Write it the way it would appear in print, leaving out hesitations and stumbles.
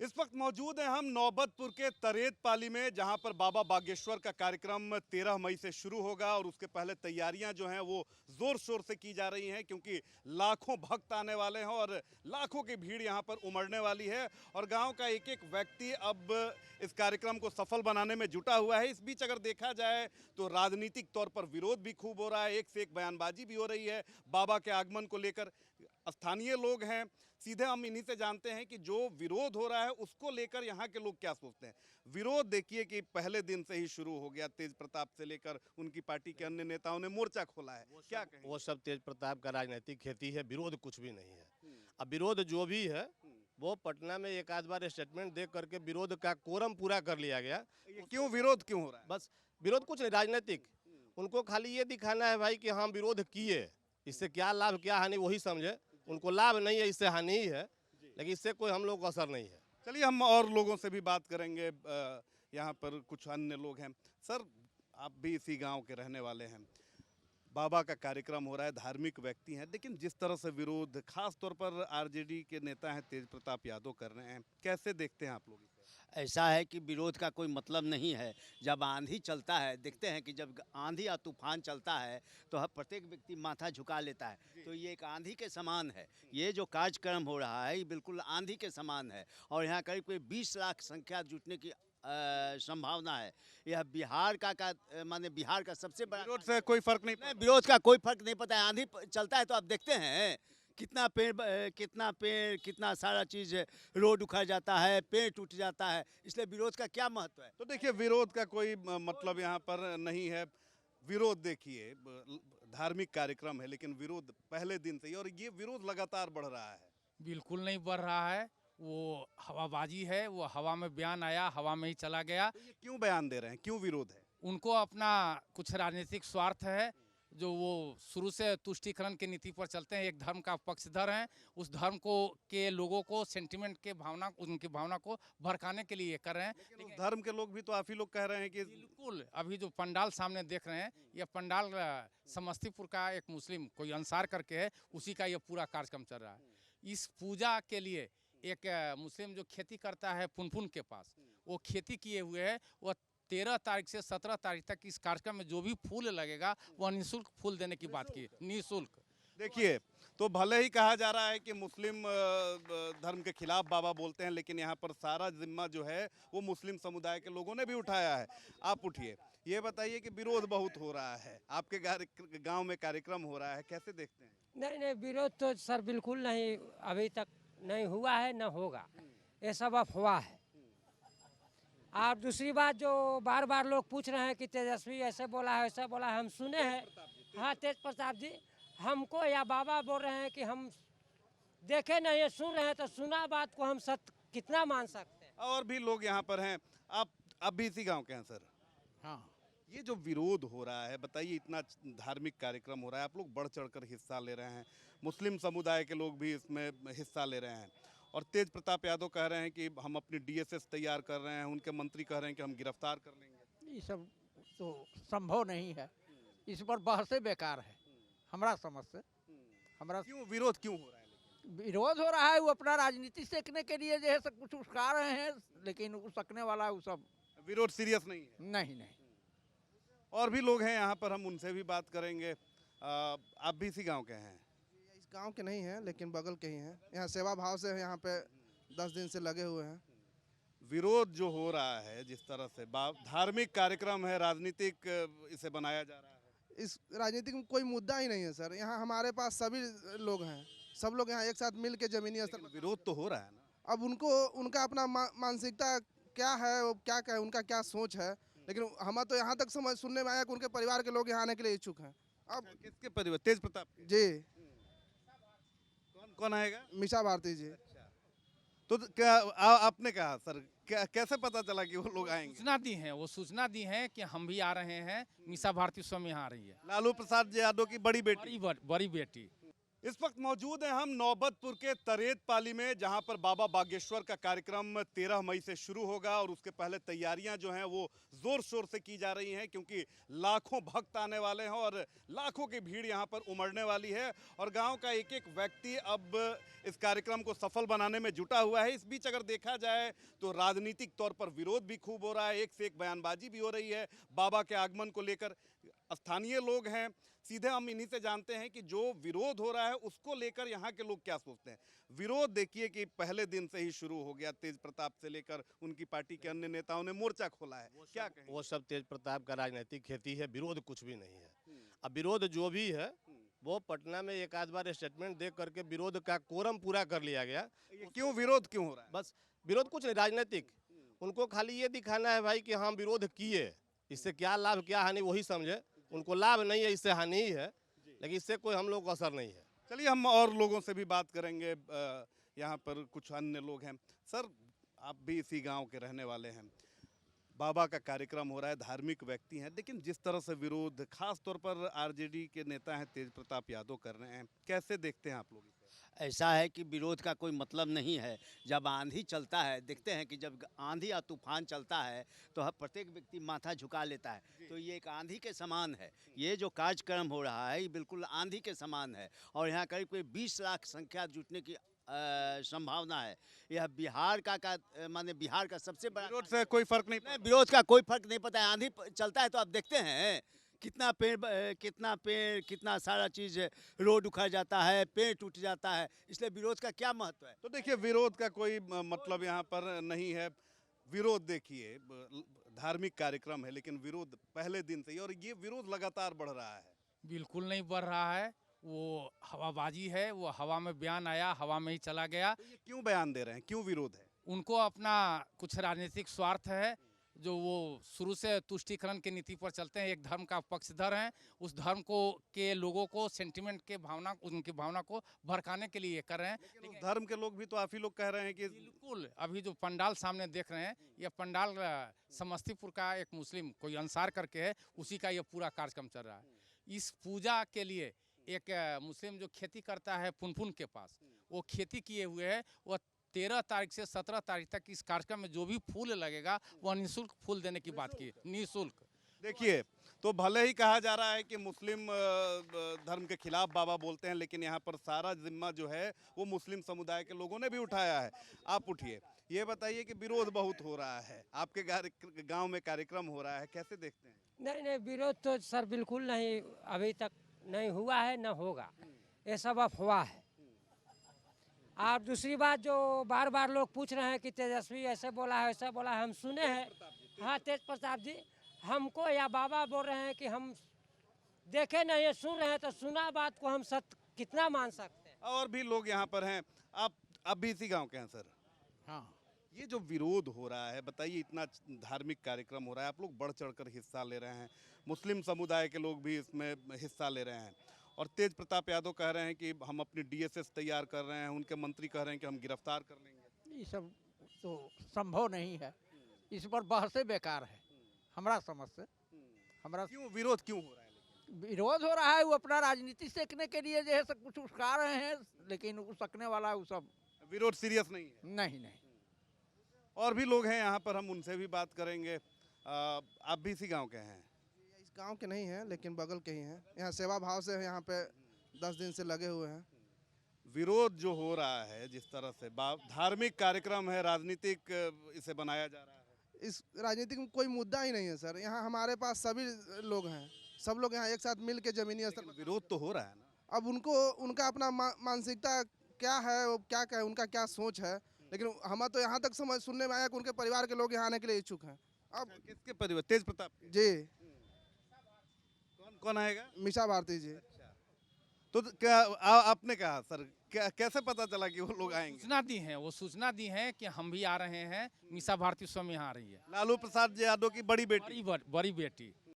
इस वक्त मौजूद हैं हम नौबतपुर के तरेत पाली में, जहां पर बाबा बागेश्वर का कार्यक्रम 13 मई से शुरू होगा और उसके पहले तैयारियां जो हैं वो जोर शोर से की जा रही हैं, क्योंकि लाखों भक्त आने वाले हैं और लाखों की भीड़ यहां पर उमड़ने वाली है और गांव का एक एक व्यक्ति अब इस कार्यक्रम को सफल बनाने में जुटा हुआ है। इस बीच अगर देखा जाए तो राजनीतिक तौर पर विरोध भी खूब हो रहा है, एक से एक बयानबाजी भी हो रही है बाबा के आगमन को लेकर। स्थानीय लोग हैं, सीधे हम इन्हीं से जानते हैं कि जो विरोध हो रहा है उसको लेकर यहाँ के लोग क्या सोचते हैं। विरोध देखिए कि पहले दिन से ही शुरू हो गया, तेज प्रताप से लेकर उनकी पार्टी के अन्य नेताओं ने मोर्चा खोला है। क्या कहें? वो सब तेज प्रताप का राजनीतिक खेती है, विरोध कुछ भी नहीं है। अब विरोध जो भी है वो पटना में एक आध बार स्टेटमेंट दे करके विरोध का कोरम पूरा कर लिया गया। ये क्यों विरोध क्यों हो रहा है? बस विरोध कुछ नहीं, राजनीतिक। उनको खाली ये दिखाना है भाई कि हम विरोध किए, इससे क्या लाभ क्या हानि वही समझे। उनको लाभ नहीं है, इससे हानि ही है, लेकिन इससे कोई हम लोग को असर नहीं है। चलिए हम और लोगों से भी बात करेंगे। यहाँ पर कुछ अन्य लोग हैं। सर, आप भी इसी गांव के रहने वाले हैं। बाबा का कार्यक्रम हो रहा है, धार्मिक व्यक्ति हैं, लेकिन जिस तरह से विरोध खास तौर पर आरजेडी के नेता हैं तेज प्रताप यादव कर रहे हैं, कैसे देखते हैं आप लोग इसे? ऐसा है कि विरोध का कोई मतलब नहीं है। जब आंधी चलता है, देखते हैं कि जब आंधी या तूफान चलता है तो हर प्रत्येक व्यक्ति माथा झुका लेता है। तो ये एक आंधी के समान है। ये जो कार्यक्रम हो रहा है ये बिल्कुल आंधी के समान है और यहाँ करीब करीब 20 लाख संख्या जुटने की संभावना है। यह बिहार का माने बिहार का सबसे बड़ा विरोध से कोई फर्क नहीं नहीं, विरोध का कोई फर्क नहीं पता है। आंधी चलता है तो आप देखते हैं कितना पेड़ कितना सारा चीज़, रोड उखड़ जाता है, पेड़ टूट जाता है। इसलिए विरोध का क्या महत्व है? तो देखिए, विरोध का कोई मतलब यहाँ पर नहीं है। विरोध देखिए, धार्मिक कार्यक्रम है लेकिन विरोध पहले दिन से ही, और ये विरोध लगातार बढ़ रहा है। बिल्कुल नहीं बढ़ रहा है, वो हवाबाजी है। वो हवा में बयान आया, हवा में ही चला गया। तो ये क्यों बयान दे रहे हैं, क्यों विरोध है? उनको अपना कुछ राजनीतिक स्वार्थ है, जो वो शुरू से तुष्टीकरण की नीति पर चलते हैं। एक धर्म का पक्षधर हैं, उस धर्म को के लोगों को सेंटिमेंट के भावना, उनकी भावना को भड़काने के लिए ये कर रहे हैं। लेकिन उस धर्म के लोग भी तो आप ही लोग कह रहे हैं कि बिल्कुल, अभी जो पंडाल सामने देख रहे हैं, ये पंडाल समस्तीपुर का एक मुस्लिम कोई अंसार करके है, उसी का ये पूरा कार्यक्रम चल रहा है। इस पूजा के लिए एक मुस्लिम जो खेती करता है पुनपुन के पास, वो खेती किए हुए है। वो 13 तारीख से 17 तारीख तक इस कार्यक्रम में जो भी फूल लगेगा वह निःशुल्क फूल देने की बात की, निःशुल्क। देखिए, तो भले ही कहा जा रहा है कि मुस्लिम धर्म के खिलाफ बाबा बोलते हैं, लेकिन यहाँ पर सारा जिम्मा जो है वो मुस्लिम समुदाय के लोगों ने भी उठाया है। आप उठिए, ये बताइए कि विरोध बहुत हो रहा है, आपके गांव में कार्यक्रम हो रहा है, कैसे देखते हैं? नहीं नहीं, विरोध तो सर बिल्कुल नहीं, अभी तक नहीं हुआ है, न होगा। ये सब अफवाह है। और दूसरी बात, जो बार बार लोग पूछ रहे हैं कि तेजस्वी ऐसे बोला है वैसे बोला है, हम सुने हैं। हाँ, तेज प्रताप जी हमको या बाबा बोल रहे हैं कि हम देखे नहीं है, सुन रहे हैं, तो सुना बात को हम सत्य कितना मान सकते हैं? और भी लोग यहाँ पर हैं। आप भी इसी गांव के हैं सर? हाँ, ये जो विरोध हो रहा है, बताइए, इतना धार्मिक कार्यक्रम हो रहा है, आप लोग बढ़ चढ़कर हिस्सा ले रहे हैं, मुस्लिम समुदाय के लोग भी इसमें हिस्सा ले रहे हैं, और तेज प्रताप यादव कह रहे हैं कि हम अपनी डीएसएस तैयार कर रहे हैं, उनके मंत्री कह रहे हैं कि हम गिरफ्तार कर लेंगे। ये सब तो संभव नहीं है। इस पर बहसें बेकार है हमारा समझ से। हमारा क्यों विरोध क्यों हो रहा है? विरोध हो रहा है, वो अपना राजनीति सेकने के लिए जो है सब कुछ उस्का रहे हैं, लेकिन उसकने वाला वो सब विरोध सीरियस नहीं है? नहीं नहीं। और भी लोग हैं यहाँ पर, हम उनसे भी बात करेंगे। आप भी इसी गांव के हैं? इस गांव के नहीं हैं, लेकिन बगल के ही हैं। यहाँ सेवा भाव से यहाँ पे 10 दिन से लगे हुए हैं। विरोध जो हो रहा है, जिस तरह से धार्मिक कार्यक्रम है, राजनीतिक इसे बनाया जा रहा है। इस राजनीतिक में कोई मुद्दा ही नहीं है सर। यहाँ हमारे पास सभी लोग हैं, सब लोग यहाँ एक साथ मिल के जमीनी स्तर पर। विरोध तो हो रहा है ना। अब उनका अपना मानसिकता क्या है, वो क्या कहे, उनका क्या सोच है, लेकिन हम तो यहाँ तक सुनने में आया कि उनके परिवार के लोग यहाँ आने के लिए इच्छुक हैं। अब किसके परिवार? तेज प्रताप के? जी। कौन आएगा? मीसा भारती जी। तो क्या आपने कहा सर, कैसे पता चला कि वो लोग आएंगे? सूचना दी है, वो सूचना दी है कि हम भी आ रहे हैं। मीसा भारती स्वयं यहाँ आ रही है, लालू प्रसाद यादव की बड़ी बेटी। बड़ी बेटी। इस वक्त मौजूद हैं हम नौबतपुर के तरेत पाली में, जहां पर बाबा बागेश्वर का कार्यक्रम 13 मई से शुरू होगा और उसके पहले तैयारियां जो हैं वो जोर शोर से की जा रही हैं, क्योंकि लाखों भक्त आने वाले हैं और लाखों की भीड़ यहां पर उमड़ने वाली है और गांव का एक एक व्यक्ति अब इस कार्यक्रम को सफल बनाने में जुटा हुआ है। इस बीच अगर देखा जाए तो राजनीतिक तौर पर विरोध भी खूब हो रहा है, एक से एक बयानबाजी भी हो रही है बाबा के आगमन को लेकर। स्थानीय लोग हैं, सीधे हम इन्हीं से जानते हैं कि जो विरोध हो रहा है उसको लेकर यहाँ के लोग क्या सोचते हैं। विरोध देखिए कि पहले दिन से ही शुरू हो गया, तेज प्रताप से लेकर उनकी पार्टी के अन्य नेताओं ने मोर्चा खोला है। क्या कहें? वो सब तेज प्रताप का राजनीतिक खेती है, विरोध कुछ भी नहीं है। अब विरोध जो भी है वो पटना में एक आध बार स्टेटमेंट दे करके विरोध का कोरम पूरा कर लिया गया। ये क्यों विरोध क्यों हो रहा है? बस विरोध कुछ नहीं, राजनीतिक। उनको खाली ये दिखाना है भाई कि हम विरोध किए, इससे क्या लाभ क्या हानि वही समझे। उनको लाभ नहीं है, इससे हानि ही है, लेकिन इससे कोई हम लोग को असर नहीं है। चलिए हम और लोगों से भी बात करेंगे। यहाँ पर कुछ अन्य लोग हैं। सर, आप भी इसी गांव के रहने वाले हैं। बाबा का कार्यक्रम हो रहा है, धार्मिक व्यक्ति हैं, लेकिन जिस तरह से विरोध खास तौर पर आरजेडी के नेता हैं तेज प्रताप यादव कर रहे हैं, कैसे देखते हैं आप लोग इसे? ऐसा है कि विरोध का कोई मतलब नहीं है। जब आंधी चलता है, देखते हैं कि जब आंधी या तूफान चलता है तो हर प्रत्येक व्यक्ति माथा झुका लेता है। तो ये एक आंधी के समान है। ये जो कार्यक्रम हो रहा है ये बिल्कुल आंधी के समान है और यहाँ करीब करीब 20 लाख संख्या जुटने की संभावना है। यह बिहार का माने बिहार का सबसे बड़ा विरोध से कोई फर्क नहीं नहीं, विरोध का कोई फर्क नहीं पता है। आंधी चलता है तो आप देखते हैं कितना पेड़ कितना सारा चीज़ रोड उखड़ जाता है, पेड़ टूट जाता है। इसलिए विरोध का क्या महत्व है? तो देखिए, विरोध का कोई मतलब यहाँ पर नहीं है। विरोध देखिए, धार्मिक कार्यक्रम है लेकिन विरोध पहले दिन से ही, और ये विरोध लगातार बढ़ रहा है। बिल्कुल नहीं बढ़ रहा है, वो हवाबाजी है। वो हवा में बयान आया, हवा में ही चला गया। तो ये क्यों बयान दे रहे हैं, क्यों विरोध है? उनको अपना कुछ राजनीतिक स्वार्थ है, जो वो शुरू से तुष्टीकरण की नीति पर चलते हैं। एक धर्म का पक्षधर हैं, उस धर्म को के लोगों को सेंटिमेंट के भावना, उनकी भावना को भड़काने के लिए ये कर रहे हैं। लेकिन उस धर्म के लोग भी तो, आप ही लोग कह रहे हैं कि बिल्कुल, अभी जो पंडाल सामने देख रहे हैं, यह पंडाल समस्तीपुर का एक मुस्लिम कोई अंसार करके है, उसी का ये पूरा कार्यक्रम चल रहा है। इस पूजा के लिए एक मुस्लिम जो खेती करता है पुनपुन के पास, वो खेती किए हुए है। वो 13 तारीख से 17 तारीख तक इस कार्यक्रम में जो भी फूल लगेगा वह निःशुल्क फूल देने की बात की, निःशुल्क। देखिए, तो भले ही कहा जा रहा है कि मुस्लिम धर्म के खिलाफ बाबा बोलते हैं, लेकिन यहाँ पर सारा जिम्मा जो है वो मुस्लिम समुदाय के लोगों ने भी उठाया है। आप उठिए, ये बताइए कि विरोध बहुत हो रहा है, आपके गांव में कार्यक्रम हो रहा है, कैसे देखते हैं? नहीं नहीं, विरोध तो सर बिल्कुल नहीं, अभी तक नहीं हुआ है, न होगा। ये सब अफवाह है। और दूसरी बात, जो बार बार लोग पूछ रहे हैं कि तेजस्वी ऐसे बोला है, ऐसा बोला है, हम सुने हैं। हाँ, तेज प्रताप जी हमको या बाबा बोल रहे हैं कि हम देखे नहीं है, सुन रहे हैं, तो सुना बात को हम सत्य कितना मान सकते हैं। और भी लोग यहाँ पर हैं। आप भी इसी गांव के हैं सर? हाँ, ये जो विरोध हो रहा है, बताइए, इतना धार्मिक कार्यक्रम हो रहा है, आप लोग बढ़ चढ़कर हिस्सा ले रहे हैं, मुस्लिम समुदाय के लोग भी इसमें हिस्सा ले रहे हैं और तेज प्रताप यादव कह रहे हैं कि हम अपनी डीएसएस तैयार कर रहे हैं, उनके मंत्री कह रहे हैं कि हम गिरफ्तार कर लेंगे। ये सब तो संभव नहीं है। इस पर बहसे बेकार है हमारा समझ से। हमारा क्यों विरोध क्यों हो रहा है? विरोध हो रहा है, वो अपना राजनीति सेकने के लिए जो है सब कुछ उस्का रहे हैं, लेकिन उसकने वाला वो सब विरोध सीरियस नहीं है। नहीं नहीं। और भी लोग हैं यहाँ पर, हम उनसे भी बात करेंगे। आप भी इसी गांव के हैं? इस गांव के नहीं हैं, लेकिन बगल के ही हैं। यहाँ सेवा भाव से यहाँ पे 10 दिन से लगे हुए हैं। विरोध जो हो रहा है, जिस तरह से धार्मिक कार्यक्रम है, राजनीतिक इसे बनाया जा रहा है। इस राजनीतिक में कोई मुद्दा ही नहीं है सर। यहाँ हमारे पास सभी लोग हैं, सब लोग यहाँ एक साथ मिल के जमीनी स्तर लेकिन विरोध तो हो रहा है ना। अब उनका अपना मानसिकता क्या है, वो क्या कहे, उनका क्या सोच है, लेकिन हम तो यहाँ तक सुनने में आया कि उनके परिवार के लोग यहाँ आने के लिए इच्छुक हैं। अब किसके परिवार? तेज प्रताप के? जी, कौन आएगा? मीसा भारती जी। तो क्या आपने कहा सर, कैसे पता चला कि वो लोग आएंगे? सूचना दी है, वो सूचना दी है कि हम भी आ रहे हैं। मीसा भारती स्वयं यहाँ आ रही है, लालू प्रसाद यादव की बड़ी बेटी। बड़ी बेटी।